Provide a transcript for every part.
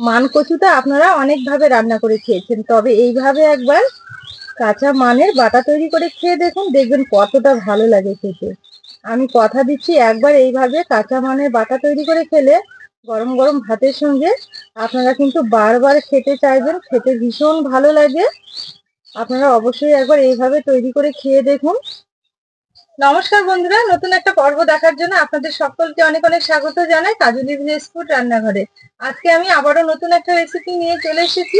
মান কচুটা আপনারা অনেকভাবে রান্না করে খেয়েছেন, তবে এইভাবে একবার কাঁচা মানের বাটা তৈরি করে খেয়ে দেখুন, দেখবেন কতটা ভালো লাগে খেতে। আমি কথা দিচ্ছি, একবার এইভাবে কাঁচা মানের বাটা তৈরি করে খেলে গরম গরম ভাতের সঙ্গে আপনারা কিন্তু বারবার খেতে চাইবেন, খেতে ভীষণ ভালো লাগে। আপনারা অবশ্যই একবার এইভাবে তৈরি করে খেয়ে দেখুন। নমস্কার বন্ধুরা, নতুন একটা পর্ব দেখার জন্য আপনাদের সকলকে অনেক অনেক স্বাগত জানাই কাজলি ভিলেজ ফুড রান্নাঘরে। আজকে আমি আবারও নতুন একটা রেসিপি নিয়ে চলে এসেছি।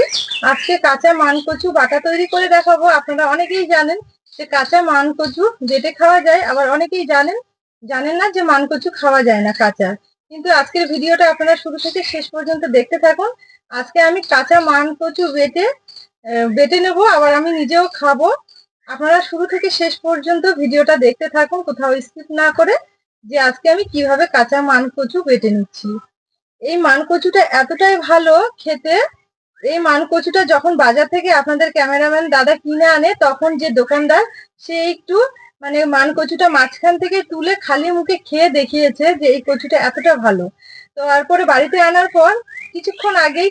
আজকে কাঁচা মান কচু বাটা তৈরি করে দেখাবো। আপনারা অনেকেই জানেন যে কাঁচা মান কচু বেটে খাওয়া যায়, আবার অনেকেই জানেন না যে মান কচু খাওয়া যায় না কাঁচা। কিন্তু আজকের ভিডিওটা আপনারা শুরু থেকে শেষ পর্যন্ত দেখতে থাকুন। আজকে আমি কাঁচা মান কচু বেটে নেবো, আবার আমি নিজেও খাবো। আপনারা শুরু থেকে শেষ পর্যন্ত ভিডিওটা দেখতে থাকুন, কোথাও স্কিপ না করে, যে আজকে আমি কিভাবে কাঁচা মান কচু বেটে নিচ্ছি। এই মান কচুটা এতটাই ভালো খেতে। এই মান কচুটা যখন বাজার থেকে আপনাদের ক্যামেরাম্যান দাদা কিনে আনে, তখন যে দোকানদার সে একটু মান কচুটা মাঝখান থেকে তুলে খালি মুখে খেয়ে দেখিয়েছে যে এই কচুটা এতটা ভালো। তো তারপরে বাড়িতে আনার পর কিছুক্ষণ আগেই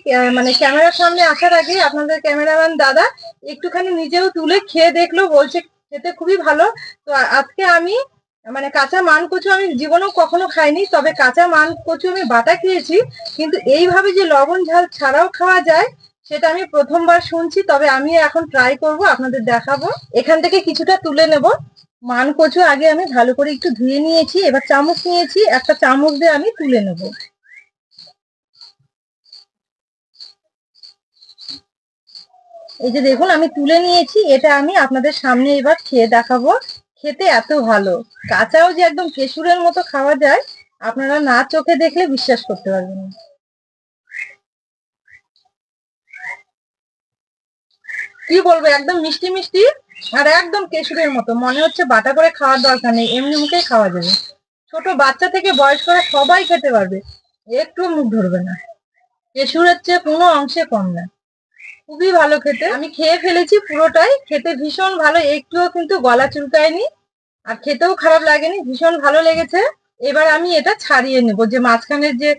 ক্যামেরার সামনে আসার আগে আপনাদের ক্যামেরাম্যান দাদা একটুখানি নিজেও তুলে খেয়ে দেখলো, বলছে খেতে খুবই ভালো। তো আজকে আমি কাঁচা মান কচু আমি জীবনেও কখনো খাইনি, তবে কাঁচা মান কচু আমি বাটা খেয়েছি, কিন্তু এইভাবে যে লবণ ঝাল ছাড়াও খাওয়া যায় সেটা আমি প্রথমবার শুনছি। তবে আমি এখন ট্রাই করব, আপনাদের দেখাবো। এখান থেকে কিছুটা তুলে নেব। মান কচু আগে আমি ভালো করে একটু ধুয়ে নিয়েছি, এবার চামচ নিয়েছি, একটা চামচ দিয়ে আমি তুলে নেব। এই যে দেখুন আমি তুলে নিয়েছি, এটা আমি আপনাদের সামনে এবার খেয়ে দেখাবো। খেতে এত ভালো, কাঁচাও যে একদম কেশুরের মতো খাওয়া যায়, আপনারা না চোখে দেখলে বিশ্বাস করতে পারবেন না। কি বলবো, একদম মিষ্টি মিষ্টি আর একদম কেশুরের মতো, মনে হচ্ছে বাটা করে খাওয়ার দরকার নেই, এমনি মুখেই খাওয়া যাবে। ছোট বাচ্চা থেকে বয়স্করা সবাই খেতে পারবে, একটু মুখ ধরবে না। কেশুরের চেয়ে কোনো অংশে কম না, খুবই ভালো খেতে। আমি খেয়ে ফেলেছি পুরোটাই, খেতে ভীষণ ভালো, একটুও কিন্তু গলা চুলকায়নি, আর খেতেও খারাপ লাগেনি, ভীষণ ভালো লেগেছে। এবার আমি এটা ছাড়িয়ে নেব, যে মাঝখানের যে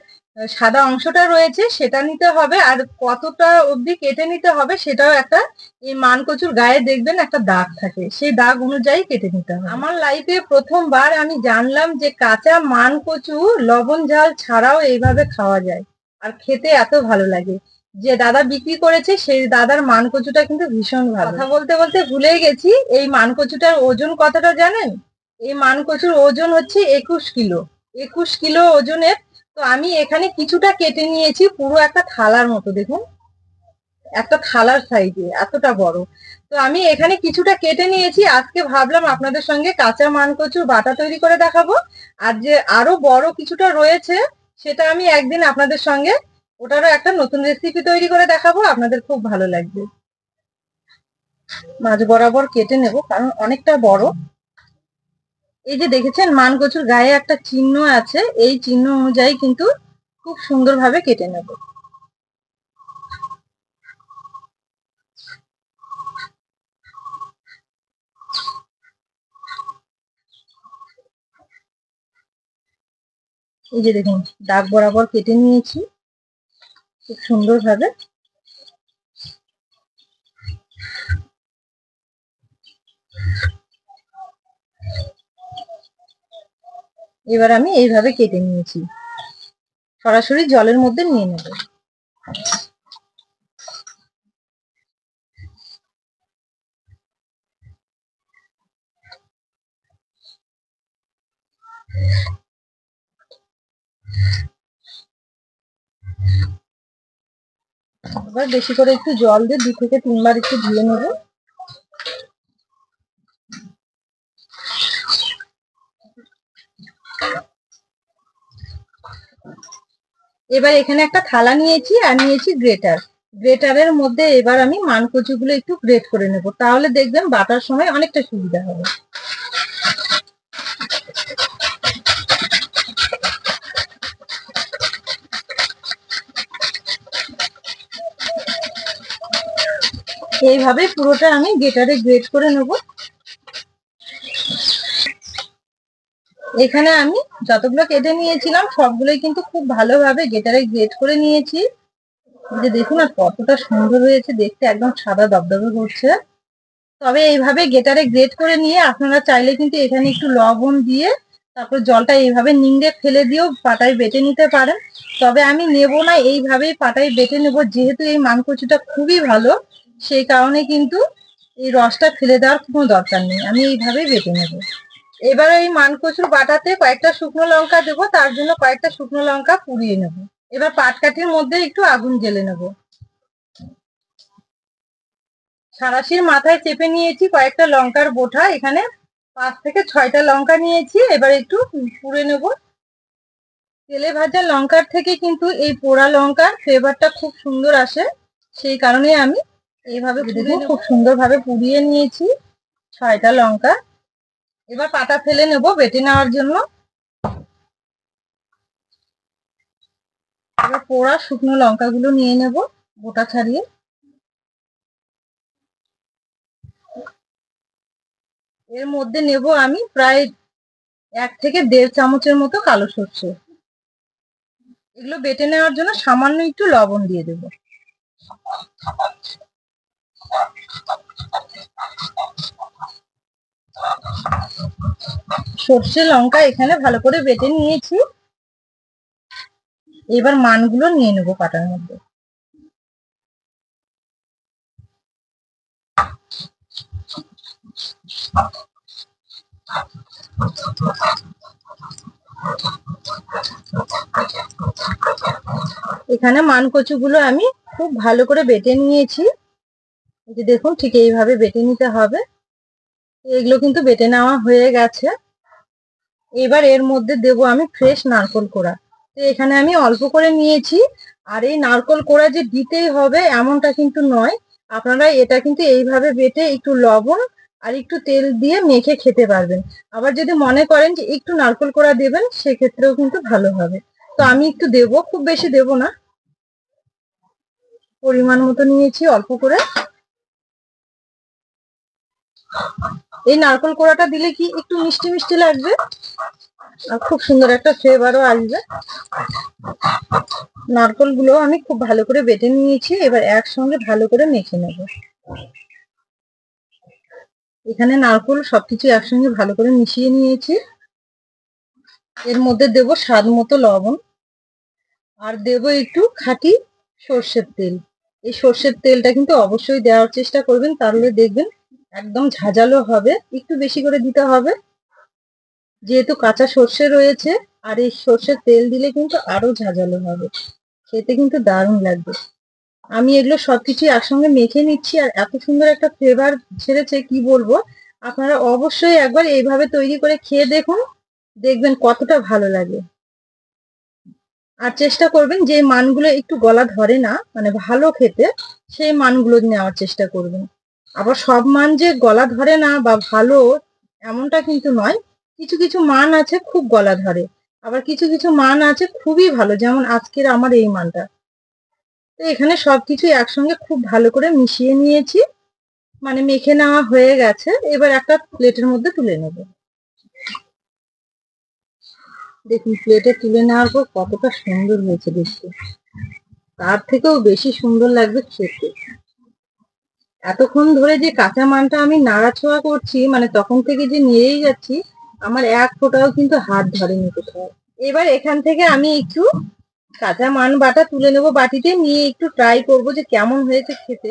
সাদা অংশটা রয়েছে সেটা নিতে হবে, আর কতটা অবধি কেটে নিতে হবে সেটাও একটা, এই মান কচুর গায়ে দেখবেন একটা দাগ থাকে, সেই দাগ অনুযায়ী কেটে নিতে হবে। আমার লাইফে প্রথমবার আমি জানলাম যে কাঁচা মান কচু লবণ ঝাল ছাড়াও এইভাবে খাওয়া যায়, আর খেতে এত ভালো লাগে। যে দাদা বিক্রি করেছে সেই দাদার মান কচুটা কিন্তু ভীষণ ভালো। কথা বলতে বলতে ভুলেই গেছি, এই মান কচুটার ওজন কতটা জানেন? এই মান কচুর ওজন হচ্ছে 21 কিলো। 21 কিলো ওজনের। তো আমি এখানে কিছুটা কেটে নিয়েছি, পুরো একটা থালার মতো, দেখুন একটা থালার সাইজে এতটা বড়। তো আমি এখানে কিছুটা কেটে নিয়েছি। আজকে ভাবলাম আপনাদের সঙ্গে কাঁচা মান কচুর বাটা তৈরি করে দেখাবো, আর যে আরো বড় কিছুটা রয়েছে সেটা আমি একদিন আপনাদের সঙ্গে ওটারও একটা নতুন রেসিপি তৈরি করে দেখাবো, আপনাদের খুব ভালো লাগবে। মাঝ বরাবর কেটে নেব, কারণ অনেকটা বড়। এই যে দেখেছেন মান কচুর গায়ে একটা চিহ্ন আছে, এই চিহ্ন অনুযায়ী কিন্তু খুব সুন্দরভাবে কেটে নেব। এই যে দেখুন দাগ বরাবর কেটে নিয়েছি খুব সুন্দরভাবে। এবার আমি এইভাবে কেটে নিয়েছি, সরাসরি জলের মধ্যে নিয়ে নেব। এবার বেশি করে একটু জল দিয়ে 2 থেকে 3 বার একটু ধুয়ে নেব। এবার এখানে একটা থালা নিয়েছি, আর নিয়েছি গ্রেটার। গ্রেটারের মধ্যে এবার আমি মান কচুগুলো একটু গ্রেট করে নেব, তাহলে দেখবেন বাটার সময় অনেকটা সুবিধা হবে। এইভাবে পুরোটা আমি গ্রেটারে গ্রেট করে নেব। এখানে আমি যতগুলো কেটে নিয়েছিলাম সবগুলোই কিন্তু খুব ভালোভাবে গ্রেটারে গ্রেট করে নিয়েছি। এই যে দেখুন আর কতটা সুন্দর হয়েছে দেখতে, একদম সাদা দবদবে করছে। তবে এইভাবে গ্রেটারে গ্রেট করে নিয়ে আপনারা চাইলে কিন্তু এখানে একটু লবণ দিয়ে তারপর জলটা এইভাবে নিংড়ে ফেলে দিয়েও পাটায় বেটে নিতে পারেন। তবে আমি নেব না, এইভাবেই পাটায় বেটে নেব, যেহেতু এই মানকচুটা খুবই ভালো, সেই কারণে কিন্তু এই রসটা ফেলে দেওয়ার কোনো দরকার নেই, আমি এইভাবেই বেটে নেব। এবার এই মানকচুর বাটাতে কয়েকটা শুকনো লঙ্কা দেবো, তার জন্য কয়েকটা শুকনো লঙ্কা পুড়িয়ে নেব। এবার পাটকাঠির মধ্যে একটু আগুন জ্বেলে নেব। সাঁড়াশির মাথায় চেপে নিয়েছি কয়েকটা লঙ্কার বোটা, এখানে 5 থেকে 6টা লঙ্কা নিয়েছি। এবার একটু পুড়ে নেব। তেলে ভাজা লঙ্কার থেকে কিন্তু এই পোড়া লঙ্কার ফ্লেভারটা খুব সুন্দর আসে, সেই কারণে আমি এইভাবে খুব সুন্দরভাবে পুড়িয়ে নিয়েছি 6টা লঙ্কা। এবার পাটা ফেলে নেব বেটে নেওয়ার জন্য। এবার পোড়া শুকনো লঙ্কাগুলো নিয়ে নেব বোটা ছাড়িয়ে। এর মধ্যে নেব আমি প্রায় 1 থেকে 1.5 চামচের মতো কালো সর্ষে। এগুলো বেটে নেওয়ার জন্য সামান্য একটু লবণ দিয়ে দেব। সর্ষে লঙ্কা এখানে ভালো করে বেটে নিয়েছি। এবার মানগুলো নিয়ে নেব পাটার মধ্যে। এখানে মানকচুগুলো আমি খুব ভালো করে বেটে নিয়েছি। এই যে দেখুন ঠিক এইভাবে বেটে নিতে হবে। এগুলো কিন্তু বেটে নেওয়া হয়ে গেছে। এবার এর মধ্যে দেব আমি ফ্রেশ নারকোল কোড়া। তো এখানে আমি অল্প করে নিয়েছি। আর এই নারকোল কোড়া যে দিতেই হবে এমনটা কিন্তু নয়, আপনারা এটা কিন্তু এইভাবে বেটে একটু লবণ আর একটু তেল দিয়ে মেখে খেতে পারবেন। আবার যদি মনে করেন যে একটু নারকোল কোড়া দেবেন সেক্ষেত্রেও কিন্তু ভালো হবে। তো আমি একটু দেব, খুব বেশি দেব না, পরিমাণ মতো নিয়েছি অল্প করে। এই নারকোল কোড়াটা দিলে কি একটু মিষ্টি মিষ্টি লাগবে আর খুব সুন্দর একটা ফ্লেভারও আসবে। নারকোল গুলো আমি খুব ভালো করে বেটে নিয়েছি। এবার একসঙ্গে ভালো করে মেখে নেব। এখানে নারকোল সবকিছু একসঙ্গে ভালো করে মিশিয়ে নিয়েছি। এর মধ্যে দেব স্বাদ মতো লবণ আর দেব একটু খাঁটি সর্ষের তেল। এই সর্ষের তেলটা কিন্তু অবশ্যই দেওয়ার চেষ্টা করবেন, তাহলে দেখবেন একদম ঝাঁঝালো হবে। একটু বেশি করে দিতে হবে, যেহেতু কাঁচা সর্ষে রয়েছে। আর এই সর্ষের তেল দিলে কিন্তু আরো ঝাঁঝালো হবে, খেতে কিন্তু দারুণ লাগবে। আমি এগুলো সবকিছু একসঙ্গে মেখে নিচ্ছি আর এত সুন্দর একটা ফ্লেভার ছেড়েছে কি বলবো। আপনারা অবশ্যই একবার এইভাবে তৈরি করে খেয়ে দেখুন, দেখবেন কতটা ভালো লাগে। আর চেষ্টা করবেন যে মানগুলো একটু গলা ধরে না, মানে ভালো খেতে, সেই মানগুলো নেওয়ার চেষ্টা করবেন। আবার সব মান যে গলা ধরে না বা ভালো এমনটা কিন্তু নয়। কিছু কিছু মান আছে খুব গলা ধরে, আবার কিছু কিছু মান আছে খুবই ভালো, যেমন আজকের আমার এই মানটা। তো এখানে সবকিছু একসঙ্গে খুব ভালো করে মিশিয়ে নিয়েছি, মানে মেখে নেওয়া হয়ে গেছে। এবার একটা প্লেটের মধ্যে তুলে নেব। দেখুন প্লেটে তুলে নেওয়ার পর কতটা সুন্দর হয়েছে দেখতে, তার থেকেও বেশি সুন্দর লাগবে খেতে। এতক্ষণ ধরে যে কাঁচা মানটা আমি নাড়াছোড়া করছি, মানে তখন থেকে যে নেড়েই যাচ্ছি, আমার এক ফোঁটাও কিন্তু হাত ধরেনি কোথাও। এবার এখান থেকে আমি একটু কাঁচা মান বাটা তুলে নেব বাটিতে নিয়ে, একটু ট্রাই করব যে কেমন হয়েছে খেতে।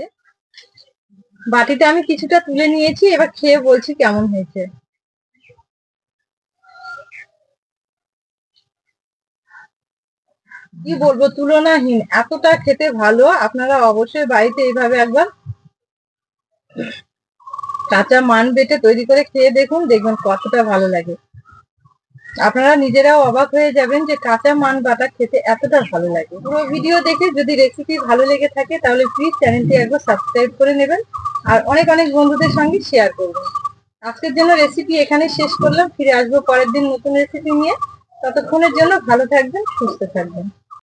বাটিতে আমি কিছুটা তুলে নিয়েছি, এবার খেয়ে বলছি কেমন হয়েছে। কি বলবো, তুলনাহীন, এতটা খেতে ভালো। আপনারা অবশ্যই বাড়িতে এইভাবে একবার কাঁচা মান বেটে তৈরি করে খেয়ে দেখুন, দেখবেন কতটা ভালো লাগে। আপনারা নিজেরাও অবাক হয়ে যাবেন যে কাঁচা মান বাটা খেতে এতটা ভালো লাগে। পুরো ভিডিও দেখে যদি রেসিপি ভালো লেগে থাকে তাহলে প্লিজ চ্যানেলটি একবার সাবস্ক্রাইব করে নেবেন আর অনেক অনেক বন্ধুদের সঙ্গে শেয়ার করবেন। আজকের জন্য রেসিপি এখানে শেষ করলাম, ফিরে আসবো পরের দিন নতুন রেসিপি নিয়ে। ততক্ষণের জন্য ভালো থাকবেন, সুস্থ থাকবেন।